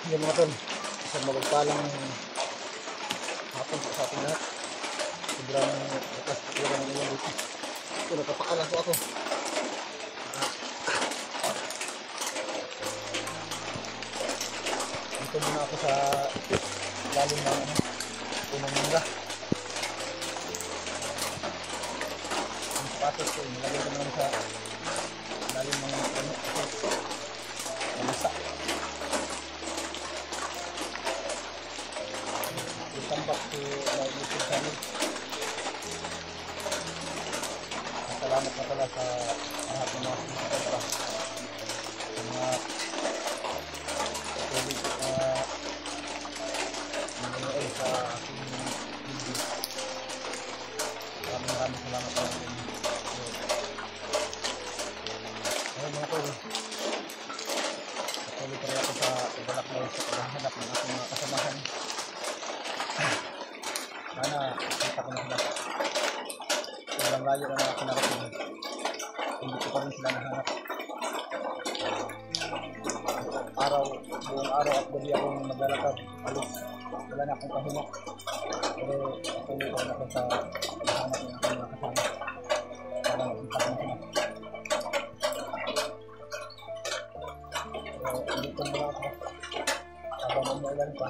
Yung mga tol, isang magagpalang hapon sa ating lahat. Sobrang lakas pagkira ng ulan dito. Ito, napapakalan ko ako. Dito muna ako sa lalim ng unang mangga. Ang sapatos ko, nilagay ko naman sa lalim ng ano, malasa. Welcome back to my YouTube channel. Salamat na pala sa lahat ng mga sumusubra sa mga patuloy nanonood sa aking video. Maraming salamat pala sa inyo. Ayun mga tol, patuloy pala ako sa paglalakbay sa paghahanap ng aking mga kasamahan. Sana kita ko na sila. Sobrang layo na ako narating. Hindi ko pa rin sila nahanap. Buong araw at gabi akong maglalakad. Alos, wala na akong kahinok. Pero patuloy pa rin ako sa paghahanap ng aking mga kasama. Para makita ko na sila. So, dito muna ako. Habang umuulan pa.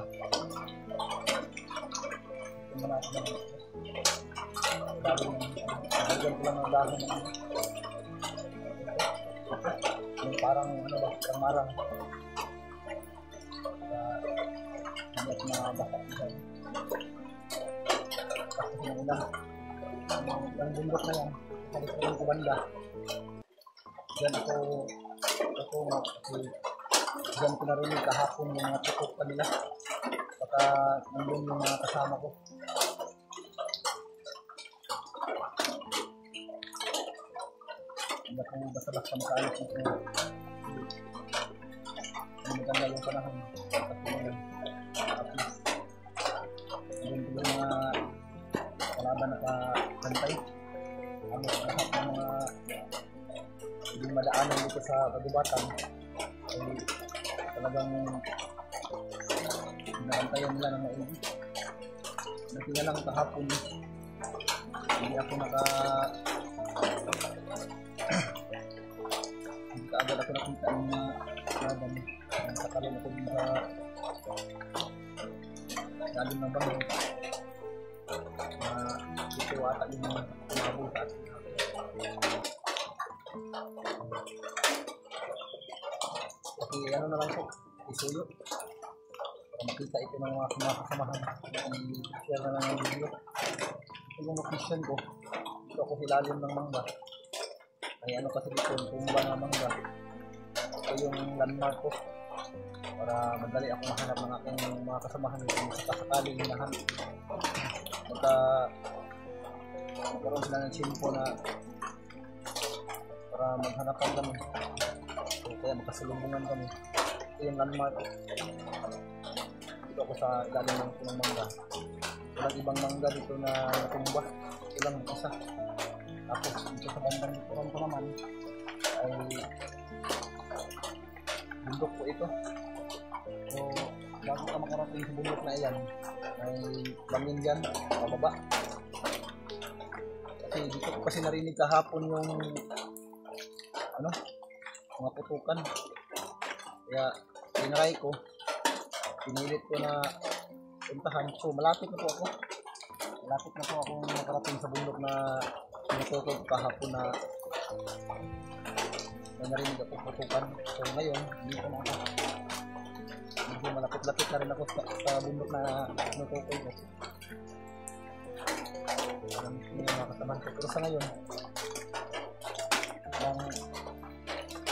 Muna ako ng nagagyan ko lang ng dahon yung parang ano ba, marang hindi at mga baka dyan kasi ng ulan ang bundok na yan salit ko lang ko banda dyan ako kasi dyan ko narinig kahapon yung mga tukok pa nila baka nandun yung mga kasama ko. Hindi ako basta-basta makaalis nito. Hindi maganda yung panahon. Hindi ko yung mga kalaban nakakantay. Halos lahat ng mga hindi madaanan dito sa kagubatan ay talagang nakantayan nila ng maigi. Natin na lang kahapon hindi ako hindi kaagad ako nakita ng mga laban. Nakakalala ko din sa lalim ng bangin na dito ata yung mga buta at kasi ano na lang po isuyo makita ito ng mga kasamahan i-share na lang ang video. Ito yung location ko dito ako hilalim ng mangga ay ano kasi dito tumba ng mangga ito yung landmark ko para madali ako mahanap ng aking mga kasamahan kung sakasakaling hinahanap magkaroon sila ng simpo na para maghanapan kami so, kaya magkasalubungan kami ito yung landmark dito ako sa ilalim ng mangga walang ibang mangga dito na natumba ito lang isa tapos dito sa bandang likuran ko naman ay bundok po ito so bago ka makarating sa bundok na iyan ay bangin dyan pababa kasi dito ko kasi narinig kahapon yung ano mga putukan kaya tinry ko pinilit ko na puntahan so malapit na po ako makarating sa bundok na sinutukoy ko kahapon na may narinig ako putukan so ngayon dito na ako medyo malapit-lapit na rin ako sa bundok na sinutukoy ko alam ko yung mga kasamahan ko pero sa ngayon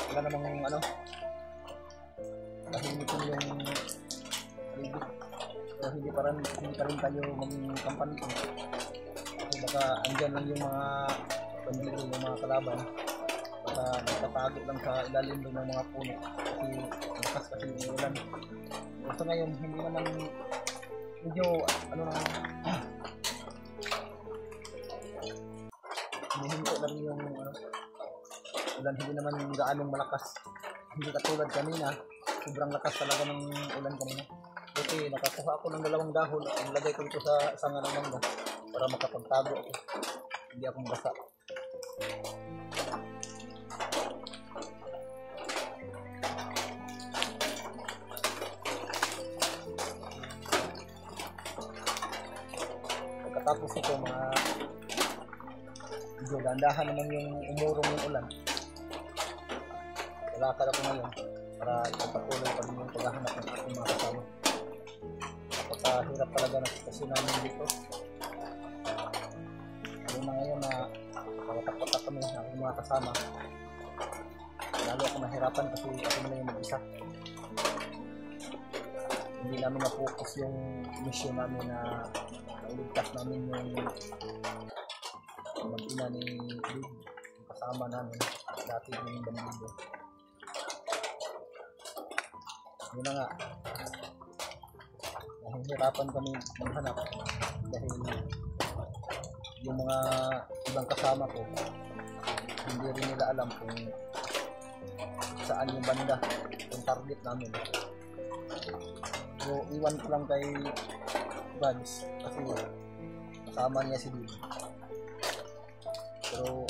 wala namang ano tahimik ko yung paligid so hindi pa rin tayo maging kampanya so baka andyan lang yung mga pandito yung mga kalaban baka nagtatago lang sa ilalim ng mga puno kasi bakas kasi yung ulan so ngayon hindi naman medyo ano lang hinihinto lang yung ulan hindi naman gaanong malakas hindi katulad kanina sobrang lakas talaga ng ulan kanina. Buti nakakuha ako ng 2 dahon at nilagay ko dito sa sanga ng mangga para makapagtago ako. Hindi ako mabasa. Pagkatapos ito, medyo gandahan naman yung umurong ng ulan. Lalakad ako ngayon para ipagpatuloy pa rin yung paghahanap ng aking mga kasama. Napakahirap talaga na sitwasyon namin dito. Lalo na ngayon na kawatak-watak kami ng aking mga kasama. Lalo ako nahirapan kasi ako na yung mag-isa. Hindi namin na-focus yung mission namin na iligtas namin yung mag-ina ni Big, yung kasama namin dati yung bandido. Yun na nga, nahihirapan kami maghanap dahil yung mga ibang kasama ko hindi rin nila alam kung saan yung banda, yung target namin. So iwan ko lang kay Buds kasi kasama niya si Bill, pero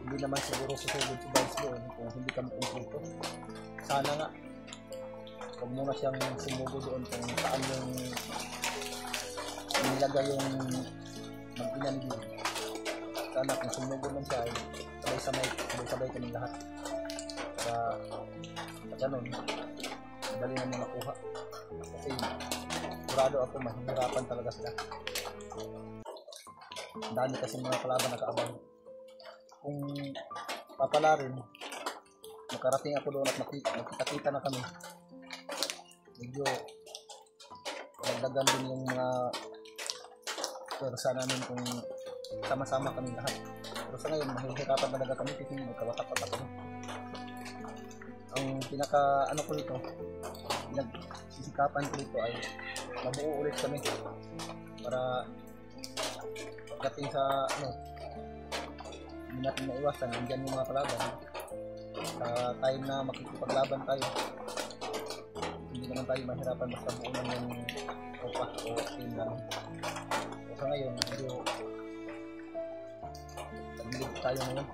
hindi naman siguro susugod si Buds doon kung hindi kami kumpleto. Sana nga huwag muna siyang sumugo doon kung saan yung nilagay yung mag-ina ni Bill. Sana kung sumugo lang siya ay sabay-sabay kami lahat para ganun madali naman nakuha kasi sigurado ako mahihirapan talaga sila. Ang dami kasi mga kalaban nakaabang. Kung papala rin makarating ako doon at makita na kami, medyo dagdagan din yung mga pwersa namin kung sama-sama kami lahat. Pero sa ngayon mahihirapan talaga kami kasi magkawatak-watak kami. Ang pinaka ko nito, nagsisikapan ko nito ay mabuo ulit kami para dating sa hindi natin maiwasan, nandiyan yung mga kalaban. Sa time na makikipaglaban tayo, hindi naman tayo mahirapan basta buo lang yung tropa o team lang. So sa ngayon, medyo tagilid tayo ngayon.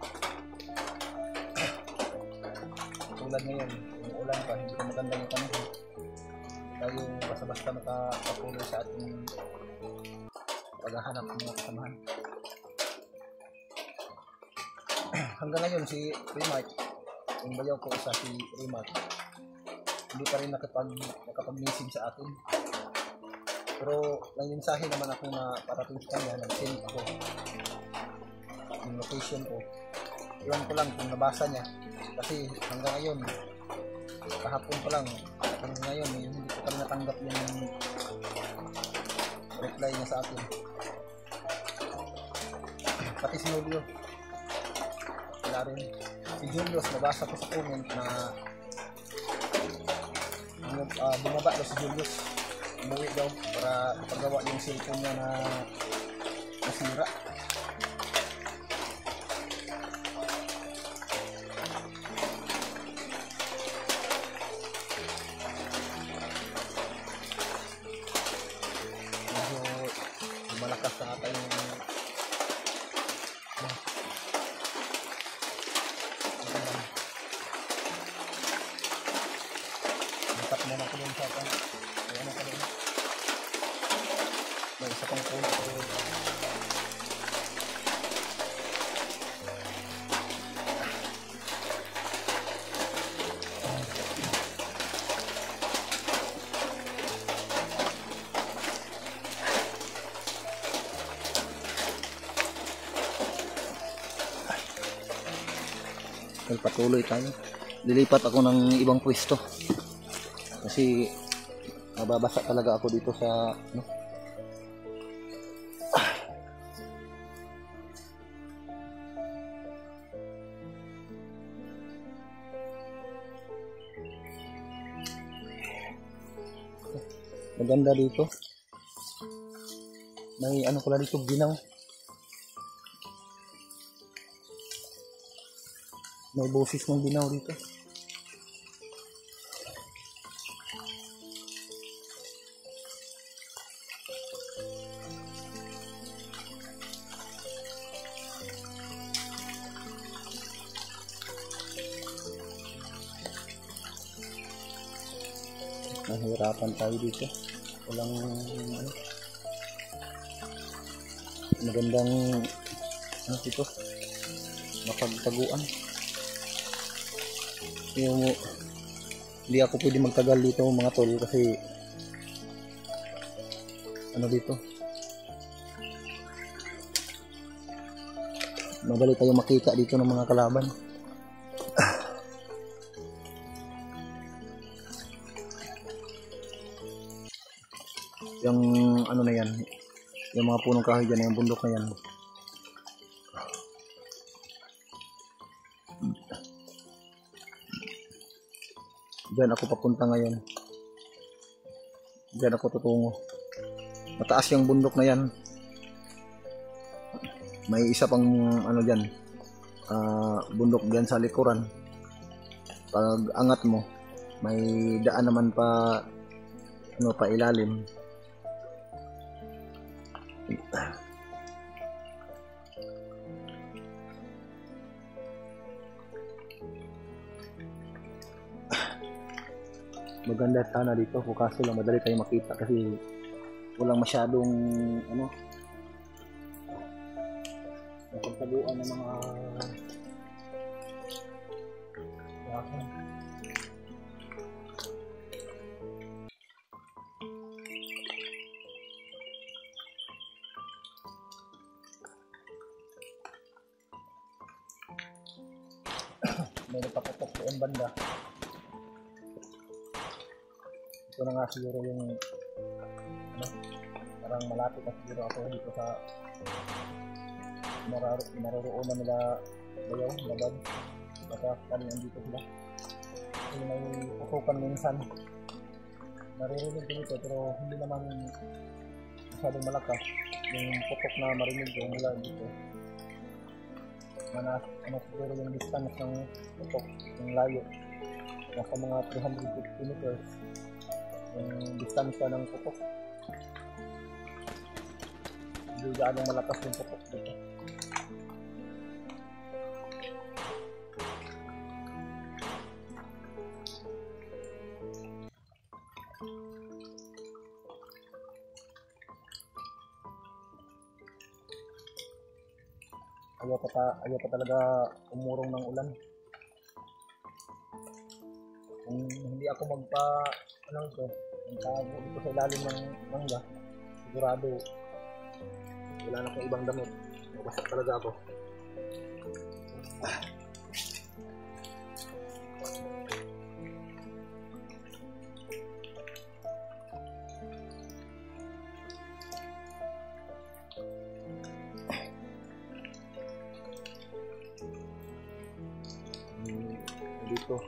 Tulad ngayon, yung ulan pa, hindi na maganda yung panahon. Tayo basta-basta makapatuloy sa ating paghahanap ng mga kasamahan. Hanggang ngayon si Remark, yung bayaw ko isa si Remark, hindi pa rin nakapag-message sa akin. Pero may mensahe naman ako na parating sa kanya, nag-send ako yung location ko. Iwan ko lang kung nabasa niya kasi hanggang ngayon kahapon pa lang, hanggang ngayon hindi ko pa rin natanggap yung reply niya sa akin. Pati si Julio wala rin. Si Julius, nabasa ko sa comment na bumaba daw si Julius, umuwi daw para ipagawa yung cellphone niya na nasira. Malakas na ata yung matak mo na ko yung sa akin. May ano ka rin, may isa pang puno ko rin. Patuloy tayo. Lilipat ako ng ibang pwesto kasi mababasa talaga ako dito sa maganda dito. May ano pala dito, ginaw. May boses ng binaw dito. nahihirapan tayo dito. Walang ano, magandang ano dito, mapagtaguan. Yung hindi ako pwede magtagal dito mga tol kasi ano dito, madali tayo makita dito ng mga kalaban. Yung ano na yan, yung mga punong kahoy dyan, yung bundok na yan, dyan ako papunta ngayon, dyan ako tutungo. Mataas yung bundok na yan, may isa pang ano dyan, bundok dyan sa likuran. Pag angat mo may daan naman pa ano, pa ilalim. Maganda sana dito, kaso lang madali tayo makita kasi walang masyadong ano, napagtaguan ng mga yakan. May nagpaputok doon banda. Ito na nga siguro yung ano, parang malapit na siguro ako dito sa naroroonan nila bayaw, labad. Baka kami nandito sila. Kasi may putukan minsan. Naririnig ko dito pero hindi naman masyadong malakas. Yung putok na marinig ko mula dito. Ano siguro yung distance ng putok, yung layo. Nasa mga 350 meters. Yung distansya ng putok. Hindi gaano malakas yung putok dito. Ayaw pa talaga umurong ng ulan. Kung hindi ako magtago dito sa ilalim ng mangga, sigurado wala na akong ibang damit. Basta talaga ako. Dito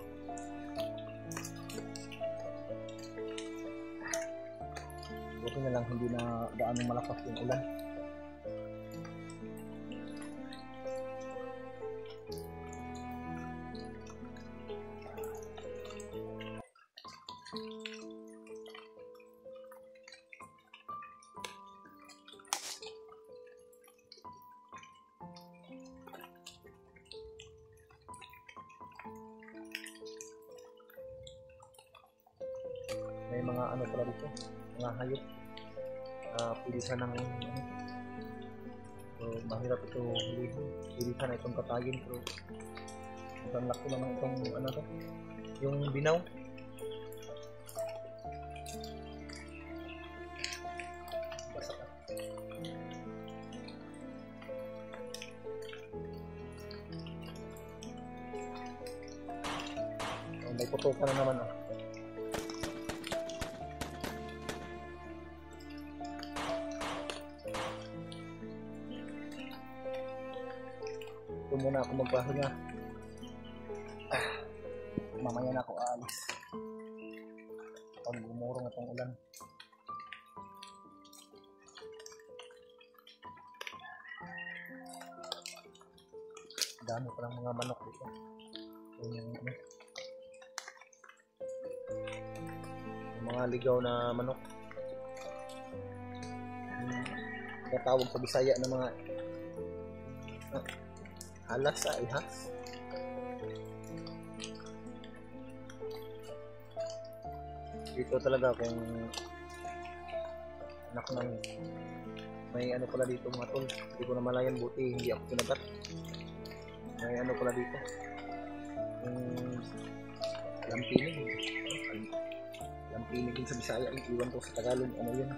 buti na lang hindi na gaano malakas yung ulan. May mga ano pala dito, mga hayop, pilisan ng ano, so mahirap ito hulihin, pilisan na itong katagin, pero ang laki naman itong ano to, yung binaw. So, may putukan na naman oh. Ito muna ako magpahinga. Mamaya na ako aalis pag gumurong na itong ulan. Dami pa lang mga manok dito. Yung mga ligaw na manok. Natawag sa Bisaya ng mga alas sa ihas. Dito talaga kung anak ng may ano pala dito mga tol. Hindi ko na malayan, buti hindi ako kinagat. May ano pala dito. Lampinig. Lampinig din sa Bisaya. Iwan ko sa Tagalog. Ano yun?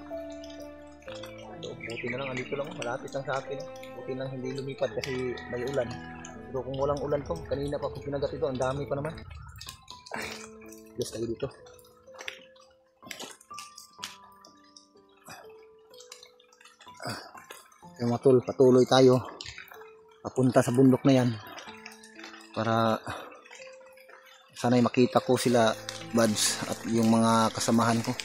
So, buti na lang. Andito lang. Malapit lang sa akin. Buti lang hindi lumipad kasi may ulan. Pero kung walang ulan to, kanina pa ako kinagat ito. Ang dami pa naman. Diyos tayo dito. Yung mga tol, patuloy tayo papunta sa bundok na yan para sana'y makita ko sila, buds, at yung mga kasamahan ko.